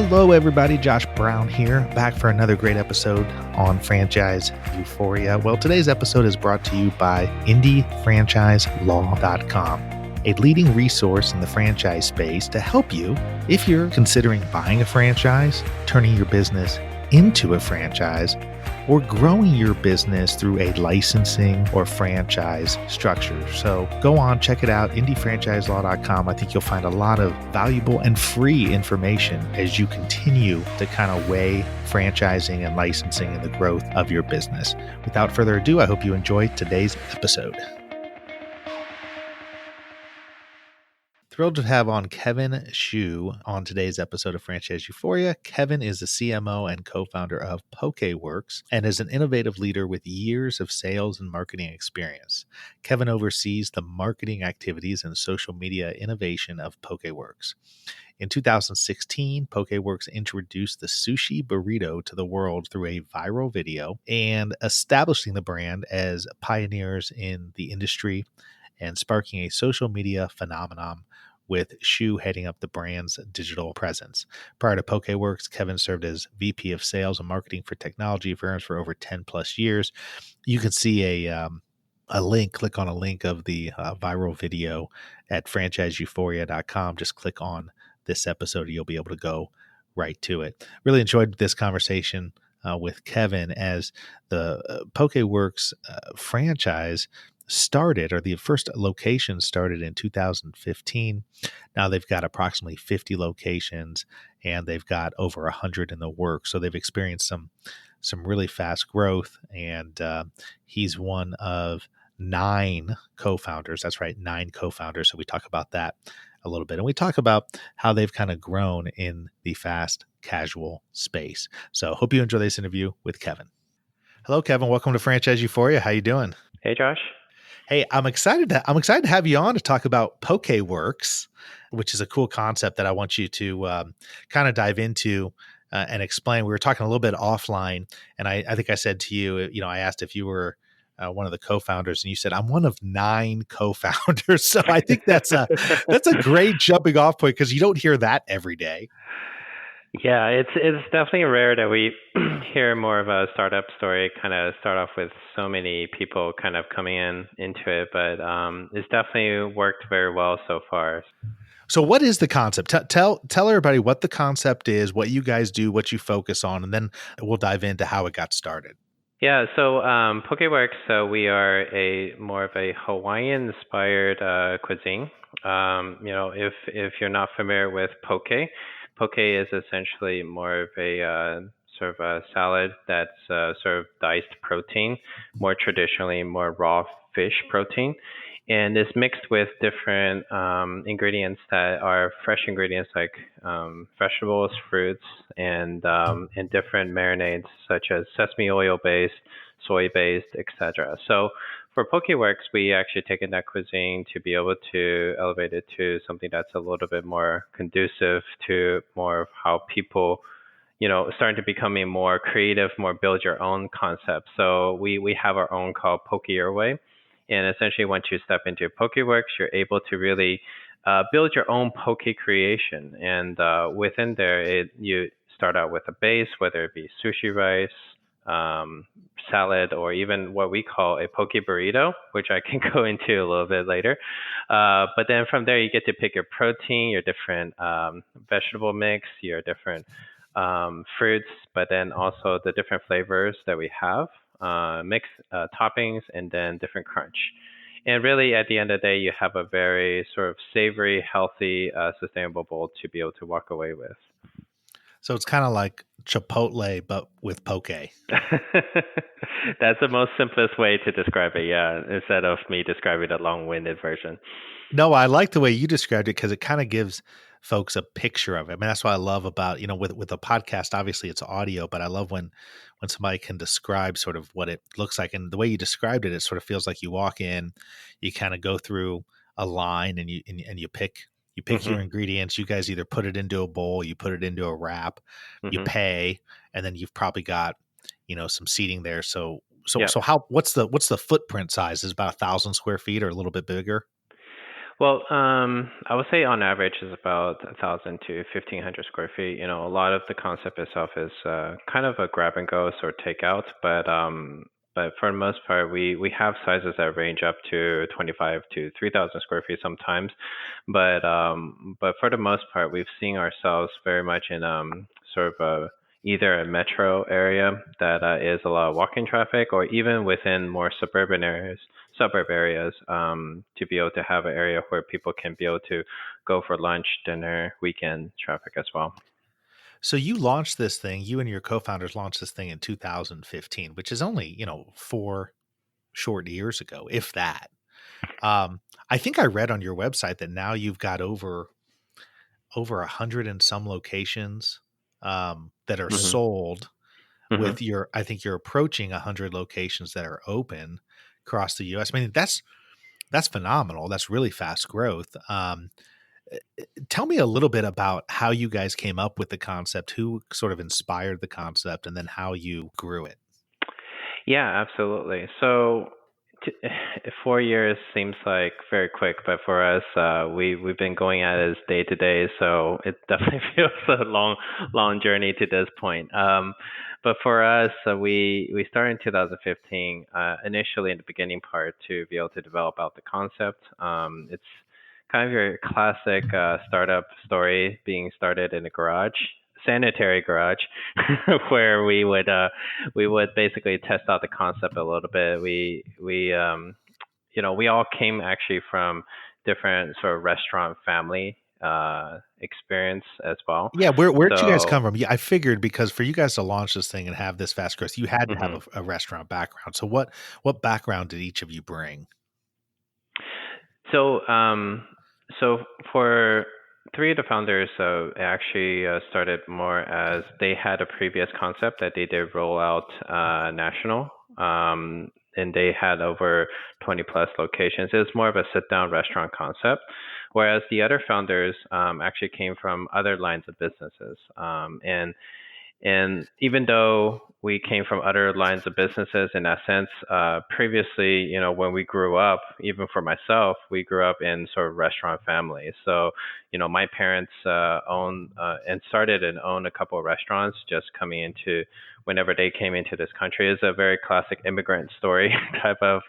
Hello, everybody. Josh Brown here, back for another great episode on Franchise Euphoria. Well, today's episode is brought to you by IndieFranchiseLaw.com, a leading resource in the franchise space to help you if you're considering buying a franchise, turning your business into a franchise, or growing your business through a licensing or franchise structure. So go on, check it out, IndieFranchiseLaw.com. I think you'll find a lot of valuable and free information as you continue to kind of weigh franchising and licensing and the growth of your business. Without further ado, I hope you enjoy today's episode. Thrilled to have on Kevin Xu on today's episode of Franchise Euphoria. Kevin is the CMO and co-founder of Pokeworks and is an innovative leader with years of sales and marketing experience. Kevin oversees the marketing activities and social media innovation of Pokeworks. In 2016, Pokeworks introduced the sushi burrito to the world through a viral video and establishing the brand as pioneers in the industry and sparking a social media phenomenon with Xu heading up the brand's digital presence. Prior to Pokeworks, Kevin served as VP of Sales and Marketing for technology firms for over 10 plus years. You can see a link, click on a link of the viral video at franchiseeuphoria.com. Just click on this episode. You'll be able to go right to it. Really enjoyed this conversation with Kevin as the Pokeworks franchise started, or the first location started in 2015. Now they've got approximately 50 locations and they've got over 100 in the works. So they've experienced some really fast growth, and he's one of 9 co-founders. That's right, 9 co-founders. So we talk about that a little bit, and we talk about how they've kind of grown in the fast casual space. So hope you enjoy this interview with Kevin. Hello, Kevin. Welcome to Franchise Euphoria. How you doing? Hey, Josh. Hey, I'm excited to have you on to talk about Pokeworks, which is a cool concept that I want you to kind of dive into and explain. We were talking a little bit offline, and I think I said to you, I asked if you were one of the co-founders, and you said I'm one of 9 co-founders. So I think that's a great jumping off point because you don't hear that every day. Yeah, it's definitely rare that we hear more of a startup story kind of start off with so many people kind of coming into it, but it's definitely worked very well so far. So what is the concept? Tell everybody what the concept is, what you guys do, what you focus on, and then we'll dive into how it got started. Yeah, so Pokeworks, so we are more of a Hawaiian-inspired cuisine. If you're not familiar with poke is essentially more of a sort of a salad that's sort of diced protein, more traditionally more raw fish protein, and is mixed with different ingredients that are fresh ingredients like vegetables, fruits, and different marinades such as sesame oil based, soy based, etc. So for Pokeworks, we actually taken that cuisine to be able to elevate it to something that's a little bit more conducive to more of how people, starting to becoming more creative, more build your own concept. So we have our own called Poke Your Way. And essentially, once you step into Pokeworks, you're able to really build your own poke creation. And within there, you start out with a base, whether it be sushi rice, salad, or even what we call a poke burrito, which I can go into a little bit later. But then from there, you get to pick your protein, your different vegetable mix, your different fruits, but then also the different flavors that we have, mixed toppings, and then different crunch. And really, at the end of the day, you have a very sort of savory, healthy, sustainable bowl to be able to walk away with. So it's kind of like Chipotle, but with poke. That's the most simplest way to describe it, yeah, instead of me describing the long-winded version. No, I like the way you described it because it kind of gives folks a picture of it. I mean, that's what I love about, with a podcast, obviously it's audio, but I love when somebody can describe sort of what it looks like. And the way you described it, it sort of feels like you walk in, you kind of go through a line and you pick Mm-hmm. your ingredients. You guys either put it into a bowl, you put it into a wrap, Mm-hmm. you pay, and then you've probably got, some seating there. So Yeah. what's the footprint size? Is it about 1,000 square feet or a little bit bigger? Well, I would say on average is about 1,000 to 1,500 square feet. A lot of the concept itself is kind of a grab and go sort of takeout, but for the most part, we have sizes that range up to 25 to 3,000 square feet sometimes. But for the most part, we've seen ourselves very much in sort of either a metro area that is a lot of walking traffic, or even within more suburb areas, to be able to have an area where people can be able to go for lunch, dinner, weekend traffic as well. So you launched this thing, you and your co-founders launched this thing in 2015, which is only, 4 short years ago, if that. I think I read on your website that now you've got over 100 and some locations that are hmm sold hmm with your, I think you're approaching 100 locations that are open across the US. I mean, that's phenomenal. That's really fast growth. Tell me a little bit about how you guys came up with the concept, who sort of inspired the concept, and then how you grew it. Yeah, absolutely. So, 4 years seems like very quick, but for us, we've been going at it day to day, so it definitely feels a long journey to this point. But for us, we started in 2015, initially in the beginning part to be able to develop out the concept. It's kind of your classic startup story, being started in a garage, sanitary garage, where we would basically test out the concept a little bit. We all came actually from different sort of restaurant family experience as well. Yeah, where'd you guys So, come from? Yeah, I figured because for you guys to launch this thing and have this fast growth, you had to have mhm. a restaurant background. So what background did each of you bring? So, so for three of the founders, actually started more as they had a previous concept that they did roll out national, and they had over 20 plus locations. It was more of a sit down restaurant concept, whereas the other founders actually came from other lines of businesses, and even though we came from other lines of businesses in that sense, previously, when we grew up, even for myself, we grew up in sort of restaurant families. So, my parents own and started and owned a couple of restaurants just coming into whenever they came into this country. It's a very classic immigrant story type of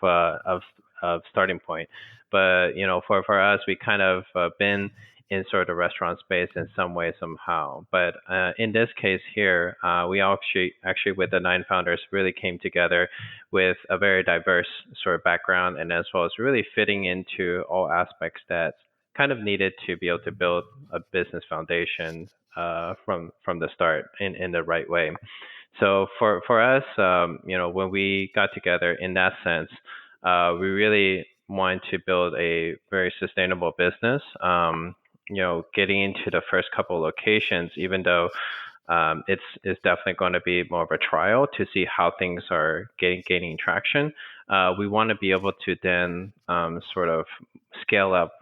starting point. But, for us, we kind of been in sort of restaurant space in some way somehow. But in this case here, we actually with the nine founders really came together with a very diverse sort of background, and as well as really fitting into all aspects that kind of needed to be able to build a business foundation from the start in the right way. So for us, when we got together in that sense, we really wanted to build a very sustainable business. Getting into the first couple of locations, even though it's definitely going to be more of a trial to see how things are gaining traction. We want to be able to then sort of scale up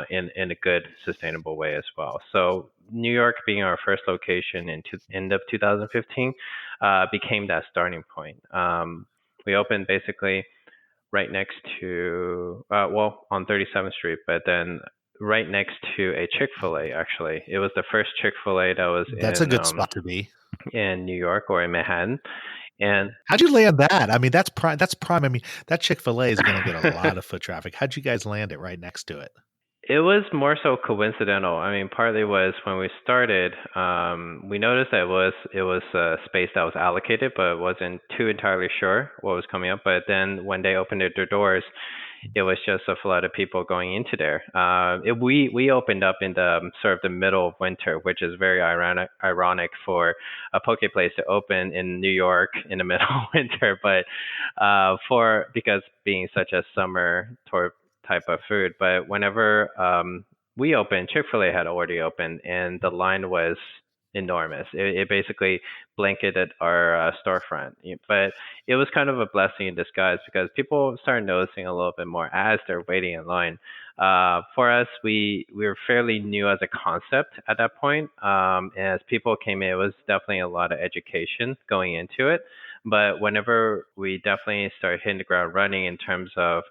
in a good sustainable way as well. So New York being our first location in end of 2015 became that starting point. We opened basically right next to on 37th Street, but then right next to a Chick-fil-A. Actually, it was the first Chick-fil-A that was That's a good spot to be. in New York or in Manhattan, and How'd you land that? I mean, that's prime. That's prime. I mean, that Chick-fil-A is going to get a lot of foot traffic. How'd you guys land it right next to it? it was more so coincidental. I mean, partly was when we started, we noticed that it was a space that was allocated, but wasn't too entirely sure what was coming up. But then when they opened their doors, it was just a flood of people going into there. We opened up in the sort of the middle of winter, which is very ironic for a poke place to open in New York in the middle of winter, but for because being such a summer type of food. But whenever we opened, Chick-fil-A had already opened, and the line was enormous. It basically blanketed our storefront. But it was kind of a blessing in disguise because people started noticing a little bit more as they're waiting in line. For us, we were fairly new as a concept at that point. As people came in, it was definitely a lot of education going into it. But whenever we definitely started hitting the ground running in terms of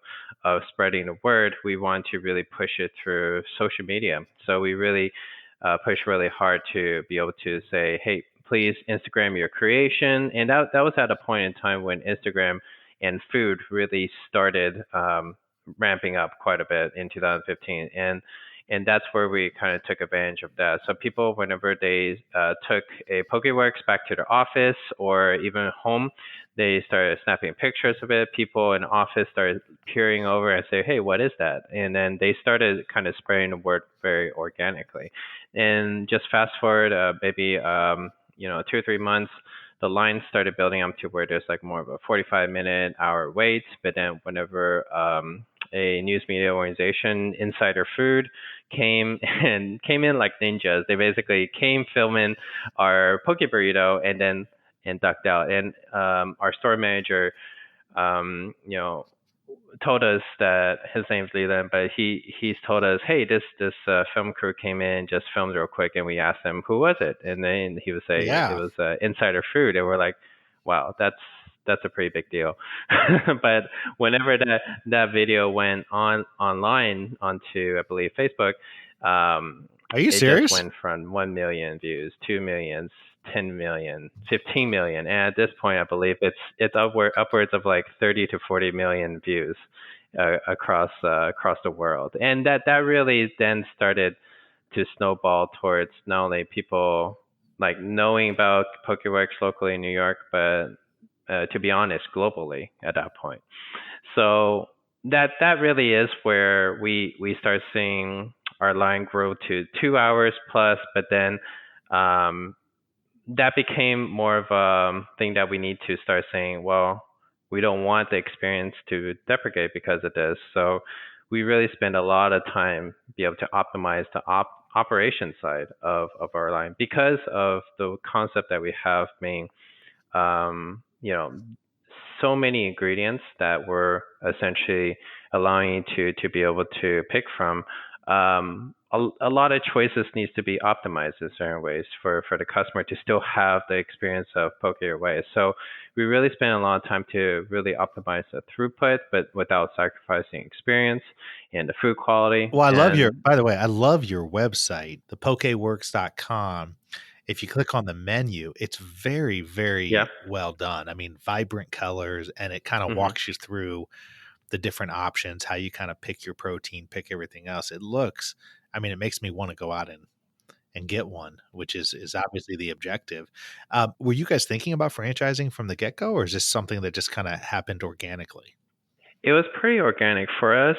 of spreading the word, we want to really push it through social media. So we really push really hard to be able to say, hey, please Instagram your creation. And that was at a point in time when Instagram and food really started ramping up quite a bit in 2015. And that's where we kind of took advantage of that. So people, whenever they took a Pokeworks back to their office or even home, they started snapping pictures of it. People in office started peering over and say, hey, what is that? And then they started kind of spreading the word very organically. And just fast forward maybe 2 or 3 months, the line started building up to where there's like more of a 45-minute hour wait. But then whenever a news media organization, Insider Food, came in like ninjas. They basically came filming our poke burrito and ducked out. And our store manager, told us that his name's Leland, but he's told us, hey, this film crew came in, just filmed real quick, and we asked him who was it, and then he would say it Yeah. was Insider Food, and we're like, wow, that's a pretty big deal. But whenever that video went online onto, I believe, Facebook, Are you it just serious? went from 1 million views, 2 million, 10 million, 15 million, and at this point, I believe it's upwards of like 30 to 40 million views across the world, and that really then started to snowball towards not only people like knowing about Pokeworks locally in New York, but to be honest, globally at that point. So that really is where we start seeing our line grow to 2 hours plus, but then um, that became more of a thing that we need to start saying, well, we don't want the experience to deprecate because of this. So we really spend a lot of time be able to optimize the operation side of our line because of the concept that we have being um, you know, so many ingredients that we're essentially allowing you to be able to pick from. A lot of choices needs to be optimized in certain ways for the customer to still have the experience of poke your way. So we really spend a lot of time to really optimize the throughput, but without sacrificing experience and the food quality. Well, And by the way, I love your website, the pokeworks.com. If you click on the menu, it's very, yeah, very well done. I mean, vibrant colors, and it kind of hmm walks you through the different options, how you kind of pick your protein, pick everything else. It looks, I mean, it makes me want to go out and get one, which is obviously the objective. Were you guys thinking about franchising from the get go, or is this something that just kind of happened organically? it was pretty organic for us.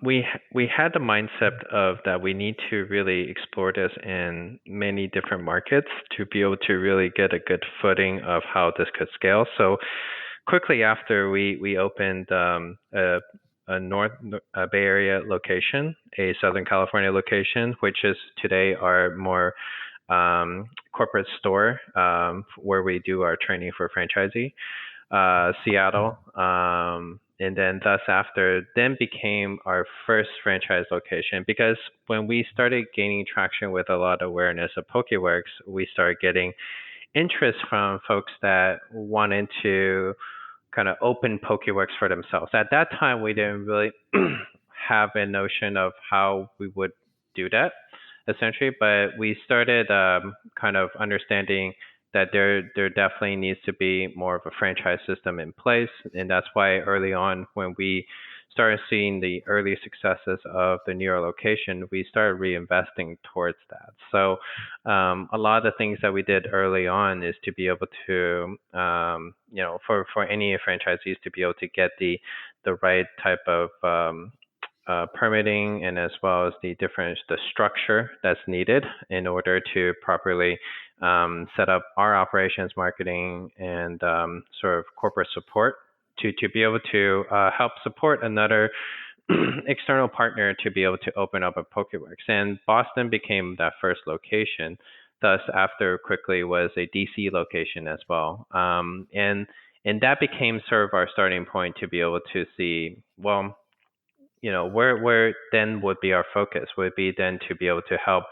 We had the mindset of that we need to really explore this in many different markets to be able to really get a good footing of how this could scale. So quickly after we opened a North Bay Area location, a Southern California location, which is today our more corporate store where we do our training for franchisee. Seattle, and then thus after, then became our first franchise location because when we started gaining traction with a lot of awareness of Pokeworks, we started getting interest from folks that wanted to kind of open Pokeworks for themselves. At that time, we didn't really have a notion of how we would do that, essentially, but we started kind of understanding that there definitely needs to be more of a franchise system in place, and that's why early on when we started seeing the early successes of the newer location, we started reinvesting towards that. So a lot of the things that we did early on is to be able to, for any franchisees to be able to get the right type of permitting and as well as the structure that's needed in order to properly set up our operations, marketing, and sort of corporate support to be able to help support another external partner to be able to open up a Pokeworks. And Boston became that first location. Thus, after quickly was a DC location as well. And that became sort of our starting point to be able to see, well, where then would be our focus would be then to be able to help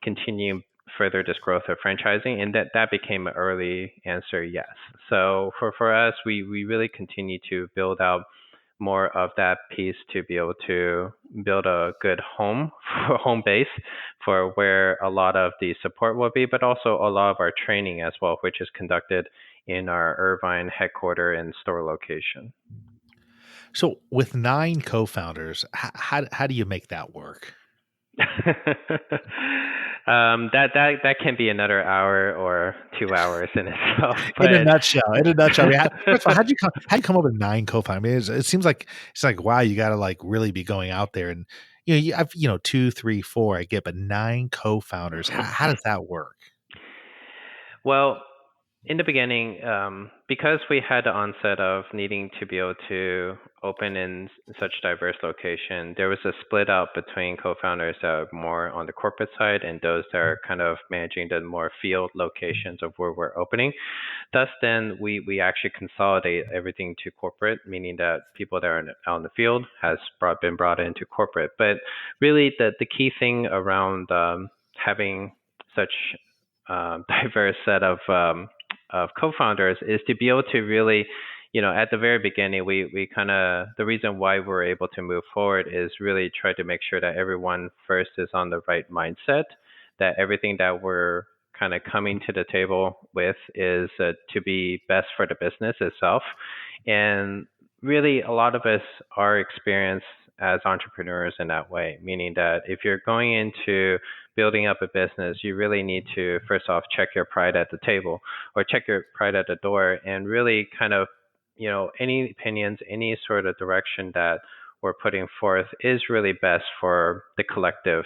continue further this growth of franchising, and that became an early answer, yes. So for us, we really continue to build out more of that piece to be able to build a good home for home base for where a lot of the support will be, but also a lot of our training as well, which is conducted in our Irvine headquarter and store location. So with 9 co-founders, how do you make that work? That can be another hour or 2 hours in itself, In a but nutshell, I mean, first of all, how'd you come up with 9 co-founders? I mean, it seems like it's like, wow, you gotta, like, really be going out there and, I've 2, 3, 4, I get, but 9 co-founders, how does that work? well, in the beginning, because we had the onset of needing to be able to open in such diverse location, there was a split out between co-founders that are more on the corporate side and those that are kind of managing the more field locations of where we're opening. Thus, then we actually consolidate everything to corporate, meaning that people that are out in the field has been brought into corporate. But really, the key thing around having such diverse set of co-founders is to be able to really, at the very beginning, we kind of, the reason why we're able to move forward is really try to make sure that everyone first is on the right mindset, that everything that we're kind of coming to the table with is to be best for the business itself. And really, a lot of us are experienced as entrepreneurs in that way, meaning that if you're going into building up a business, you really need to first off check your pride at the table or check your pride at the door and really kind of, any opinions, any sort of direction that we're putting forth is really best for the collective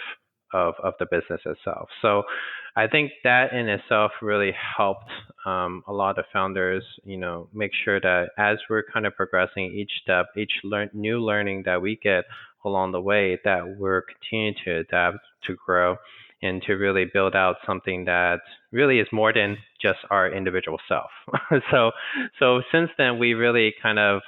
of the business itself. So I think that in itself really helped a lot of founders, make sure that as we're kind of progressing each step, each new learning that we get along the way, that we're continuing to adapt, to grow, and to really build out something that really is more than just our individual self. so since then, we really kind of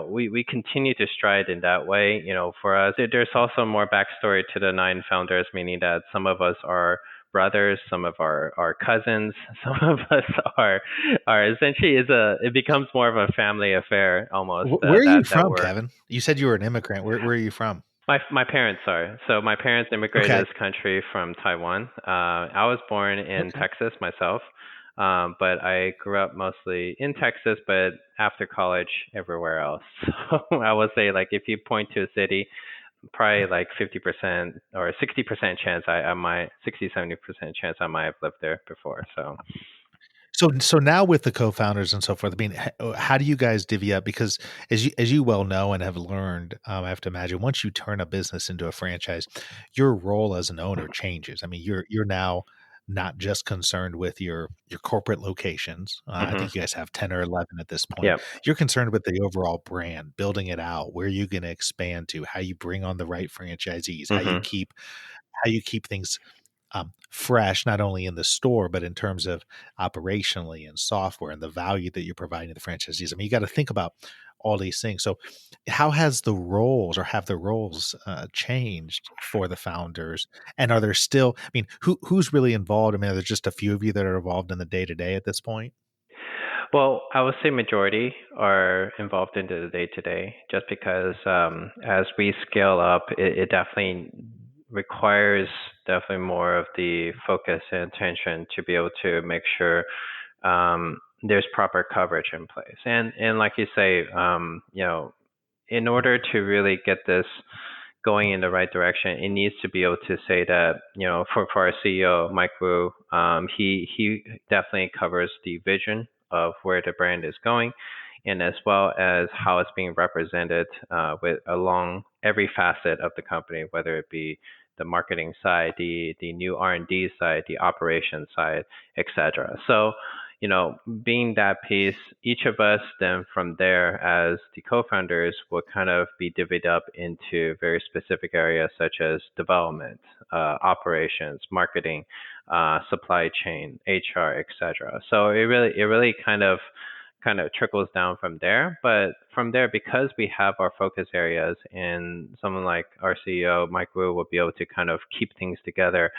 we continue to stride in that way. For us, there's also more backstory to the 9 founders, meaning that some of us are brothers, some of our cousins, some of us are essentially it becomes more of a family affair almost. Where are you That from, we're Kevin? You said you were an immigrant. Where are you from? my parents are. So my parents immigrated Okay. to this country from Taiwan. I was born in Okay. Texas myself, but I grew up mostly in Texas, but after college, everywhere else. So I would say, like, if you point to a city, probably like 50% or 60% chance I might, 60-70% chance I might have lived there before. So So now with the co-founders and so forth, I mean, how do you guys divvy up? Because as you well know and have learned, I have to imagine once you turn a business into a franchise, your role as an owner changes. I mean, you're now not just concerned with your corporate locations. I hmm think you guys have 10 or 11 at this point. yeah. You're concerned with the overall brand, building it out, where you're going to expand to, how you bring on the right franchisees, hmm how you keep things fresh, not only in the store, but in terms of operationally and software and the value that you're providing to the franchisees. I mean, you got to think about all these things. So, how has the roles or have the roles changed for the founders? And are there still? I mean, who's really involved? I mean, are there just a few of you that are involved in the day to day at this point? Well, I would say majority are involved in the day to day, just because as we scale up, it definitely requires definitely more of the focus and attention to be able to make sure there's proper coverage in place. And like you say, in order to really get this going in the right direction, it needs to be able to say that, for our CEO, Mike Wu, he definitely covers the vision of where the brand is going, and as well as how it's being represented with along every facet of the company, whether it be the marketing side, the new R&D side, the operations side, etc. So, being that piece, each of us then from there as the co-founders will kind of be divvied up into very specific areas such as development, operations, marketing, supply chain, HR, etc. So it really kind of kind of trickles down from there. But from there, because we have our focus areas, and someone like our CEO, Mike Wu, will be able to kind of keep things together,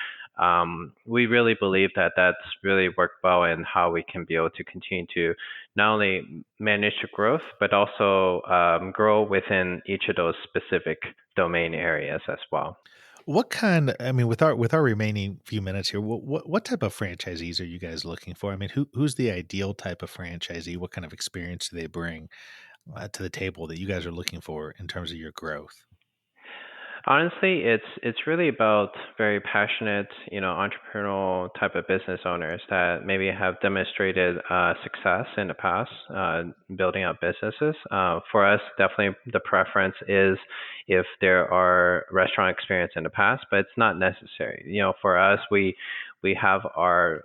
we really believe that that's really worked well in how we can be able to continue to not only manage the growth, but also grow within each of those specific domain areas as well. With our remaining few minutes here, what type of franchisees are you guys looking for? I mean, who's the ideal type of franchisee? What kind of experience do they bring to the table that you guys are looking for in terms of your growth? Honestly, it's really about very passionate, entrepreneurial type of business owners that maybe have demonstrated success in the past, building up businesses. For us, definitely the preference is if there are restaurant experience in the past, but it's not necessary. For us, we have our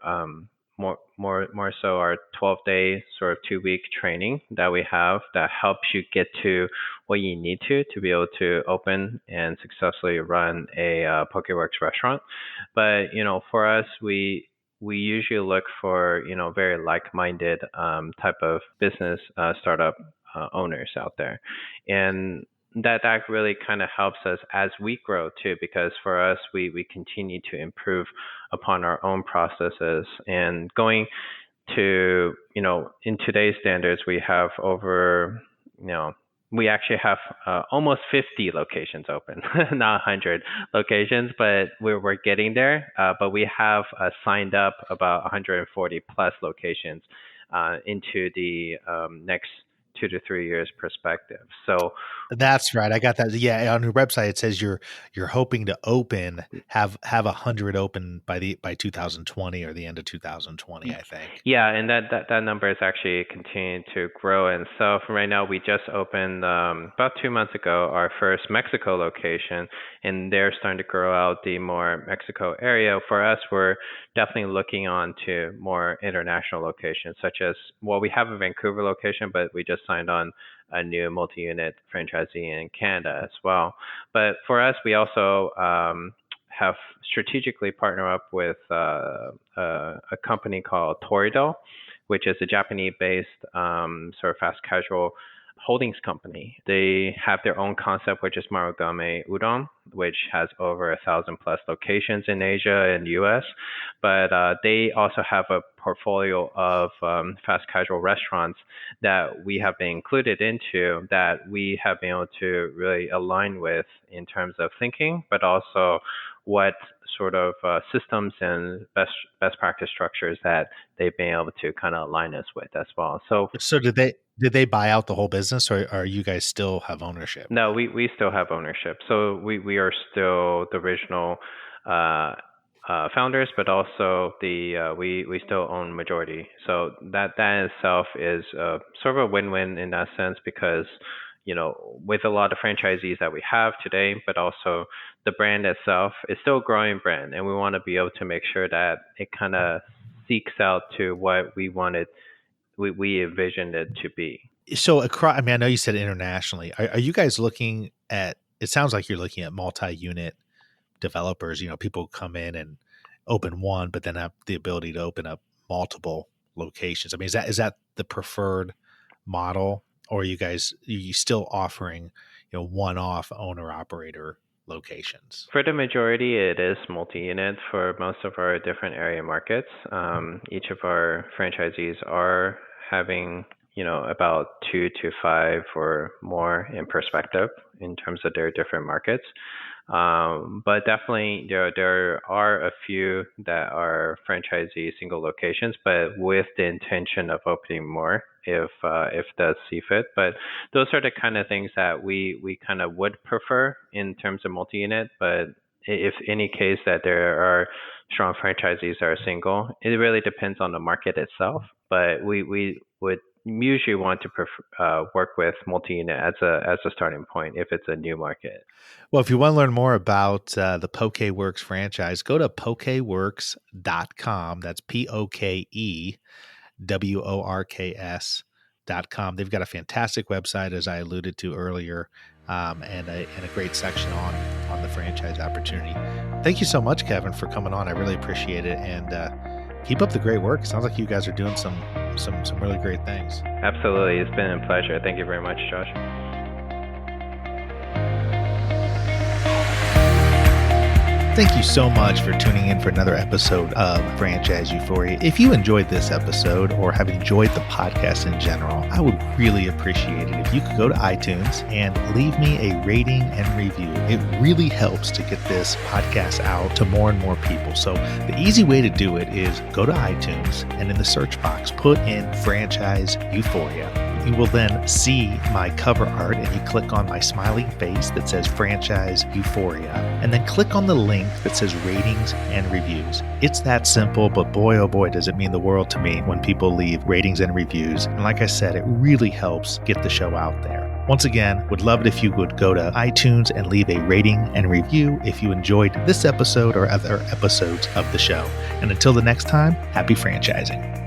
more so our 12-day sort of 2-week training that we have that helps you get to what you need to be able to open and successfully run a Pokeworks restaurant. But for us, we usually look for very like-minded type of business startup owners out there, and that really kind of helps us as we grow too, because for us we continue to improve upon our own processes and going to in today's standards we have over we actually have almost 50 locations open, not 100 locations, but we're getting there. But we have signed up about 140 plus locations into the next 2 to 3 years perspective. So That's right. I got that. Yeah, on your website it says you're hoping to have 100 open by 2020 or the end of 2020, I think. yeah, and that number is actually continuing to grow. And so from right now, we just opened about 2 months ago our first Mexico location, and they're starting to grow out the more Mexico area. For us, we're definitely looking on to more international locations, such as, well, we have a Vancouver location, but we just signed on a new multi-unit franchisee in Canada as well. But for us, we also have strategically partnered up with a company called Torido, which is a Japanese-based sort of fast casual holdings company. They have their own concept, which is Marugame Udon, which has over 1,000 plus locations in Asia and US. But they also have a portfolio of fast casual restaurants that we have been included into, that we have been able to really align with in terms of thinking, but also what sort of systems and best practice structures that they've been able to kind of align us with as well. So did they buy out the whole business, or you guys still have ownership? No, we still have ownership. So we are still the original founders, but also we still own majority. So that in itself is sort of a win-win in that sense, because with a lot of franchisees that we have today, but also the brand itself is still a growing brand, and we want to be able to make sure that it kind of seeks out to what we envisioned it to be. So I know you said internationally. Are you guys looking at? It sounds like you're looking at multi-unit developers. People come in and open one, but then have the ability to open up multiple locations. I mean, is that the preferred model, or are you still offering one-off owner operator locations? For the majority, it is multi-unit for most of our different area markets. Each of our franchisees are having about 2 to 5 or more in perspective in terms of their different markets. But definitely there are a few that are franchisee single locations, but with the intention of opening more if does see fit. But those are the kind of things that we kind of would prefer in terms of multi-unit. But if any case that there are strong franchisees that are single, it really depends on the market itself. But we would usually want to work with multi-unit as a starting point if it's a new market. Well, if you want to learn more about the Pokeworks franchise, go to pokeworks.com. That's POKEWORKS.com. They've got a fantastic website, as I alluded to earlier, and a great section on the franchise opportunity. Thank you so much, Kevin, for coming on. I really appreciate it, and keep up the great work. It sounds like you guys are doing some some really great things. Absolutely. It's been a pleasure. Thank you very much, Josh. Thank you so much for tuning in for another episode of Franchise Euphoria. If you enjoyed this episode or have enjoyed the podcast in general, I would really appreciate it if you could go to iTunes and leave me a rating and review. It really helps to get this podcast out to more and more people. So the easy way to do it is go to iTunes and in the search box, put in Franchise Euphoria. You will then see my cover art and you click on my smiling face that says Franchise Euphoria and then click on the link that says ratings and reviews. It's that simple, but boy, oh boy, does it mean the world to me when people leave ratings and reviews. And like I said, it really helps get the show out there. Once again, would love it if you would go to iTunes and leave a rating and review if you enjoyed this episode or other episodes of the show. And until the next time, happy franchising.